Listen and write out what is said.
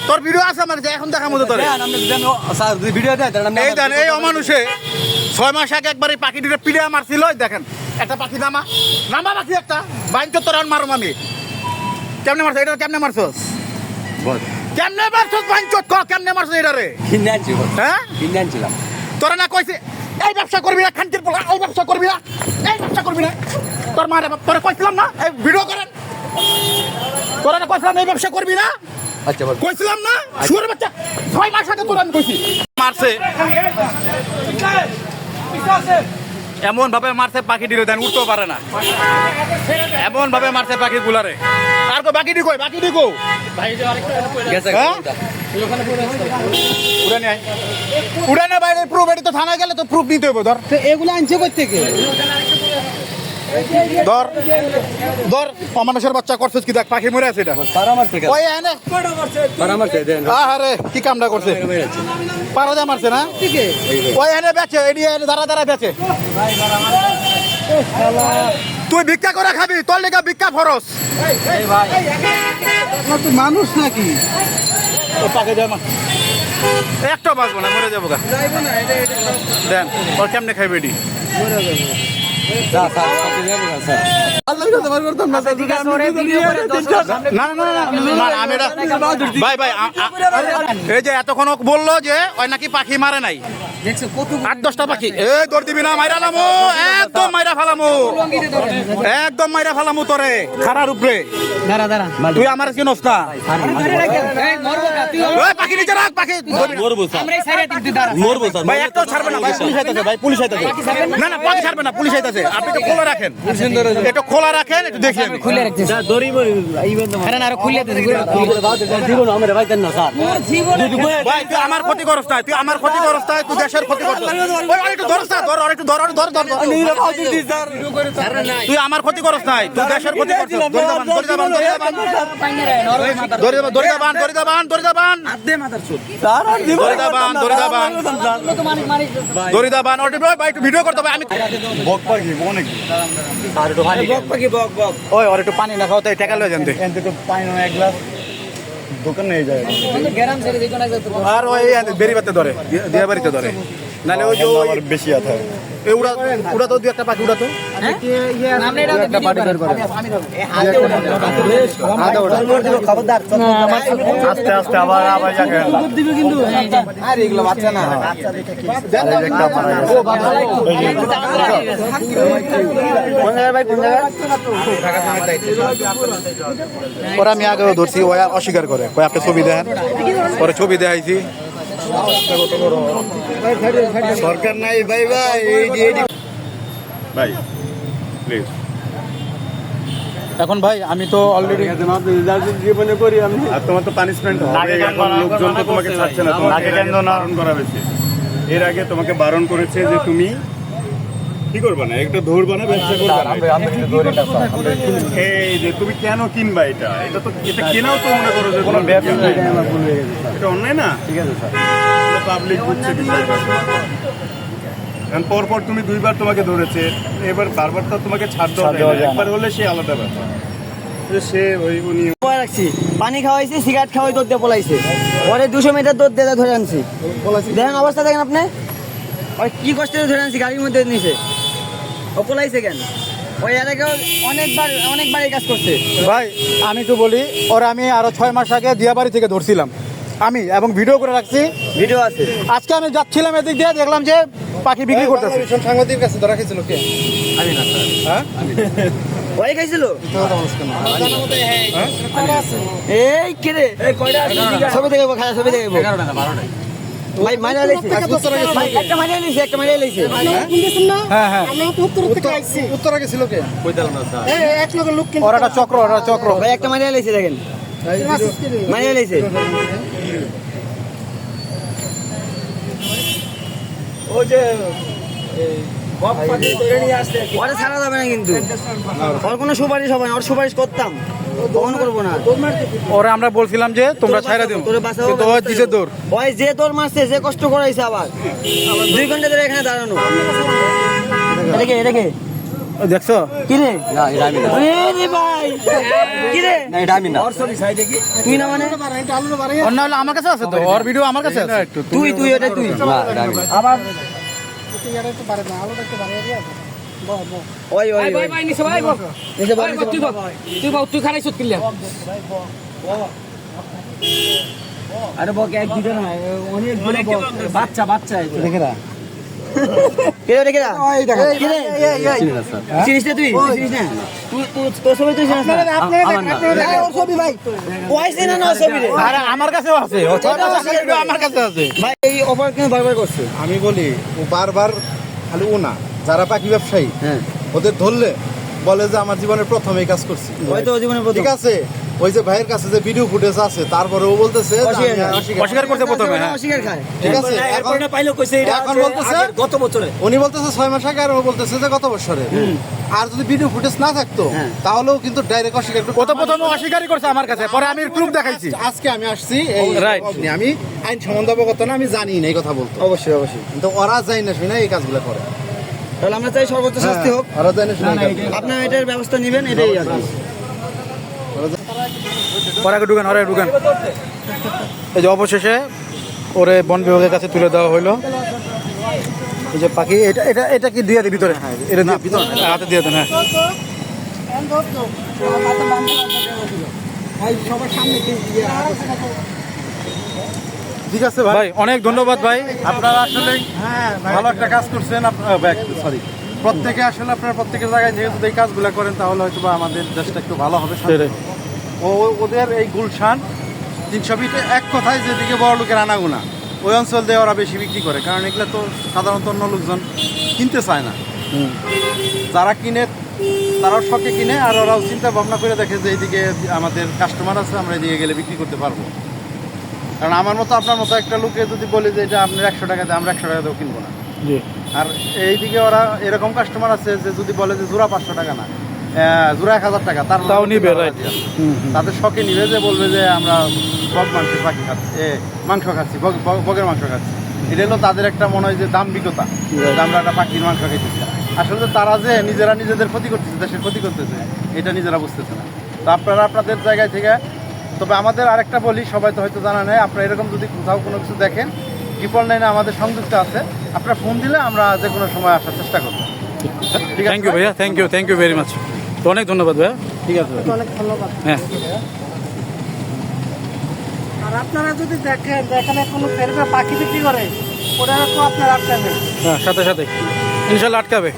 তোর ভিডিও আছে আমার যে এখন দেখার মতো তোর এই অমানুষে 6 মাস আগে একবার এই পাখিটিকে পিড়ে মারছিল। দেখেন একটা পাখি নামা পাখি একটা বাইন তোর মারো আমি কেমনে মারছো এটা? কেমনে মারছস? কেমনে মারছস বাইন চোট কেমনে মারছস এটা রে? হ্যাঁ তোরা না কইছে এই ব্যবসা করবি না, খানকির পোলা এই ব্যবসা করবি না, এই ব্যবসা করবি না। তোর মা তোরা কইছিলাম না এই ভিডিও করেন, তোরা না কইছিলাম এই ব্যবসা করবি না? আচ্ছা কইছিলাম না শুয়োরের বাচ্চা 6 মাস আগে তোরা আমি কইছি। মারছে এমন ভাবে মারছে পাখি দিলে দেন উঠতেও পারে না, এমন ভাবে মারছে পাখি গুলারে। আর কো বাকি দিকো উড়ানে বাইরে প্রুফ, এটি তো থানায় গেলে তো প্রুফ নিতে হবে। ধর এগুলো আনছে কই থেকে? ধর ধর অমানুষের বাচ্চা করছিস কি? দেখ পাখি মরে আছে এটা। ওই এনে আরে কি কামটা করছে? পারা দা মারছে না? ওই এনে বেচে এডি এনে দাঁড়া দাঁড়া বেচে। তুই ভিক্ষা করে খাবি, তোর লেগা ভিক্ষা ফরস। মানুষ নাকি? পাখি দেয় মা একটা বাঁচবো না, মরে যাবো গা। দেন ওর কেমনে খাইবে এডি? এই যে এতক্ষণ বললো যে ওই নাকি পাখি মারে নাই 8-10টা পাখি। এই দৌড় দিবি না, মাইরা লামু একদম মাইরা ফালামু, একদম মাইরা ফালামু তোরে খারার উপরে। তুই আমার কি নস্তা পাখি নিচে রাখ, পাখি ভাই একটাও ছাড়বে না। ভাই পুলিশ আইতাছে, ভাই পুলিশ আইতাছে। না না পাখি ছাড়বে না, পুলিশ আইতাছে। আপনি একটু খোলা রাখেন, একটু খোলা রাখেন, একটু দেখেন। খুলে রাখতেছি দড়ি আরে না আর খুলে দিতে জীবন আমারে ভাই দেন না স্যার। ভাই তুই আমার ক্ষতি করছ না, তুই আমার ক্ষতি করছ না, তুই দেশের ক্ষতি করছ। ওই আরেকটু ধরছ না, ধর আরেকটু ধর ধর ধর। তুই আমার ক্ষতি করছ না, তুই দেশের ক্ষতি করছ। দড়ি দাবান দড়ি দাবান দড়ি দাবান দড়ি দাবান দড়ি দাবান দড়ি দাবান আদে মাদার চোদ স্যার আর দিব দড়ি দাবান দড়ি দাবান দড়ি দাবান। ওটা ভাই একটু ভিডিও করতে হবে। আমি বক পাখি অনেক আর একটু পানি বক পাখি বক বক। ওই আর একটু পানি না খাও তো টাকা লয়ে জানতে এনতে তো পানি না এক গ্লাস দোকান নিয়ে যায় গ্রাম ছেড়ে দিই কোন এক আর ওই বেরি বাতে ধরে দিয়া বাড়িতে ধরে নালে ওই যে বেশি আতা এই উড়া উড়া তো দুই একটা পাখি উড়া তো নামনে এটা একটা পাখি বের করে আদা ওটা খবরদার আস্তে আস্তে আবার আবার যাবে দিবে কিন্তু আরে এগুলো বাচ্চা না বাচ্চা দেখে কি একটা মারা গেছে ও বাবা কোন জায়গায় ভাই কোন জায়গায় ঢাকা থানার দায়িত্ব ওরা আমি আগেও ধরছি ওয়া অস্বীকার করে কই আপনি ছবি দেন পরে ছবি দেখাইছি সরকার নাই ভাই ভাই ভাই প্লিজ। এখন ভাই আমি তো অলরেডি জীবনে করি আমি আর তোমার তো পানিশমেন্ট হবে। এখন লোকজন তো তোমাকে ছাড়ছে না, তোমাকে বারণ করা হয়েছে। এর আগে তোমাকে বারণ করেছে যে তুমি কি করবে না, একটা ধরবা না, ব্যবসা করবে না। এই যে তুমি কেন কিনবা এটা? এটা তো এটা কেনাও তো মনে করো যে কোনো ব্যবসা এটা অন্যায় না। ঠিক আছে স্যার, পাবলিক বুঝছে বিষয়টা। কারণ পরপর তুমি 2বার তোমাকে ধরেছে, এবার বারবার তো তোমাকে ছাড়তে হবে। একবার হলে সে আলাদা ব্যাপার। সে ওই উনি রাখছি পানি খাওয়াইছি, সিগারেট খাওয়াই দৌড় দিয়ে পলাইছে। পরে 200 মিটার দৌড় দিয়ে ধরে আনছি। দেখেন অবস্থা দেখেন আপনি, ওই কি কষ্টে ধরে আনছি, গাড়ির মধ্যে নিচে ও পলাইছে কেন? ওই এলাকায় অনেকবার এই কাজ করছে। ভাই আমি তো বলি ওরা আমি আরো 6 মাস আগে দিয়াবাড়ি থেকে ধরছিলাম আমি, এবং ভিডিও করে রাখছি, ভিডিও আছে। আজকে আমি যাচ্ছিলাম এদিক দিয়ে, দেখলাম যে পাখি বিক্রি করতেছে। সাংবাদিকের কাছে ধরা খেয়েছিল কে? আমি না স্যার। হ্যাঁ ওই খাইছিল এই কে রে? ছবি দেখবো, খায় ছবি দেখবো। 11 টাকা 12 টাকা ভাই মাইনা লাইছে, একটা মাইনা লাইছে, একটা মাইনা লাইছে। হ্যাঁ হ্যাঁ আমি উত্তর থেকে আইছি। উত্তর আগে ছিল কে? কইতাম না স্যার। এই এক লোকের লোক কিন ওরাটা চক্র, ওরা চক্র ভাই। একটা মাইনা লাইছে দেখেন, মাইনা লাইছে। ও যে ওরা ছাড়া যাবে না কিন্তু, ওর কোনো সুপারিশ হবে না। ওর সুপারিশ করতাম, কখন করবো না। ওরা আমরা বলছিলাম যে তোমরা ছাইরা দিও, কিন্তু ওই দিছে দৌড়। ওই যে দৌড় মারছে, যে কষ্ট করাইছে, আবার 2 ঘন্টা ধরে এখানে দাঁড়ানো। এটা কে দেখছো কি রে না এটা আমি না রে ভাই কি রে না এটা আমি না তুই না মানে অন্য হলে আমার কাছে আছে তো ওর ভিডিও আমার কাছে আছে তুই এটা তুই না এটা আমি না আবার ওই ওই ভাই ভাই নিছে ভাই বল নিচে বল, ভাই নিচে তুই বল। বল তুই বল তুই খারাই সুত কিনলে আরে বক এক দুটো না অনেক বড় বক বাচ্চা বাচ্চা এটা দেখে না কে রে কে রে কি রে চিনি না স্যার চিনিস না তুই চিনিস না তুই তোর ছবি তুই চিনিস না আমার না ওর ছবি ভাই ওইছে না না ছবি রে আরে আমার কাছেও আছে ও ছয়টা সাতটা ভিডিও আমার কাছে আছে ভাই এই অফার কেন বারবার করছে আমি বলি ও বারবার খালি ও না যারা পাখি ব্যবসায়ী হ্যাঁ ওদের ধরলে বলে যে আমার জীবনের প্রথম এই কাজ করছি হয়তো জীবনে প্রথম ঠিক আছে ওই যে ভাইয়ের কাছে যে ভিডিও ফুটেজ আছে তারপরে ও বলতেছে যে আমি অস্বীকার করতে প্রথমে হ্যাঁ অস্বীকার খায় ঠিক আছে এখন বলতেছে গত বছরে উনি বলতেছে 6 মাস আগে আর ও বলতেছে যে গত বছরে আর যদি ভিডিও ফুটেজ না থাকতো হ্যাঁ। তাহলেও কিন্তু ডাইরেক্ট অস্বীকার করতো। কত প্রথমে অস্বীকারই করছে আমার কাছে পরে আমি প্রুফ দেখাইছি আজকে আমি আসছি এই Right. অবধি। আমি আইন সম্বন্ধে অবগত না আমি জানি না এই কথা বলতো অবশ্যই অবশ্যই কিন্তু ওরা যাই না শুনে এই কাজগুলো করে তাহলে আমরা চাই সর্বোচ্চ শাস্তি হোক ওরা যাই না শুনে এই কাজগুলো। আপনারা এটার ব্যবস্থা নেবেন এটাই আর কি। পরে আগে ঢুকেন ওরা ঢুকেন এই যে অবশেষে ওরে বন বিভাগের কাছে তুলে দেওয়া হইলো এই যে পাখি এটা এটা এটা কি দিয়ে দিই ভিতরে হ্যাঁ এটা দিয়ে ভিতরে হাতে দিয়ে দেন হ্যাঁ ঠিক আছে ভাই ভাই অনেক ধন্যবাদ ভাই আপনারা আসলে ভালো একটা কাজ করছেন সরি প্রত্যেকে আসলে আপনারা প্রত্যেকের জায়গায় যেহেতু এই কাজগুলো করেন তাহলে হয়তো বা আমাদের দেশটা একটু ভালো হবে সেটাই। ওদের এই গুলশান 300 ফিটে এক কথায় যেদিকে বড় লোকের আনাগোনা ওই অঞ্চল দিয়ে ওরা বেশি বিক্রি করে কারণ এগুলো তো সাধারণত অন্য লোকজন কিনতে চায় না যারা কিনে তারাও শখে কিনে আর ওরাও চিন্তা ভাবনা করে দেখে যে এইদিকে আমাদের কাস্টমার আছে আমরা এদিকে গেলে বিক্রি করতে পারবো কারণ আমার মতো আপনার মতো একটা লোকে যদি বলে যে এটা আপনার 100 টাকা দেয় আমরা 100 টাকা দিয়েও কিনবো না জি আর এইদিকে ওরা এরকম কাস্টমার আছে যে যদি বলে যে জোড়া 500 টাকা না জোড়া 1000 টাকা তাও নিবে, right. তাদের শখে নিবে যে বলবে যে আমরা বক মাংসের পাখি খাচ্ছি মাংস খাচ্ছি বগের মাংস খাচ্ছি এটা হলো তাদের একটা মনে হয় যে দাম্ভিকতা যে আমরা একটা পাখির মাংস খাইতেছি আসলে তারা যে নিজেরা নিজেদের ক্ষতি করতেছে দেশের ক্ষতি করতেছে এটা নিজেরা বুঝতেছে না তো আপনারা আপনাদের জায়গায় থেকে তবে আমাদের আরেকটা বলি সবাই তো হয়তো জানা নেই আপনারা এরকম যদি কোথাও কোনো কিছু দেখেন 999 আমাদের সংযুক্ত আছে আপনারা ফোন দিলে আমরা যে কোনো সময় আসার চেষ্টা করবো ঠিক আছে থ্যাংক ইউ ভাইয়া থ্যাংক ইউ ভেরি মাচ তো অনেক ধন্যবাদ ভাইয়া ঠিক আছে অনেক ধন্যবাদ হ্যাঁ আর আপনারা যদি দেখেন যে এখানে কোনো ফেরবে পাখি বিক্রি করে ওরা তো আপনার আটকাবে হ্যাঁ সাথে সাথে ইনশাল্লাহ আটকাবে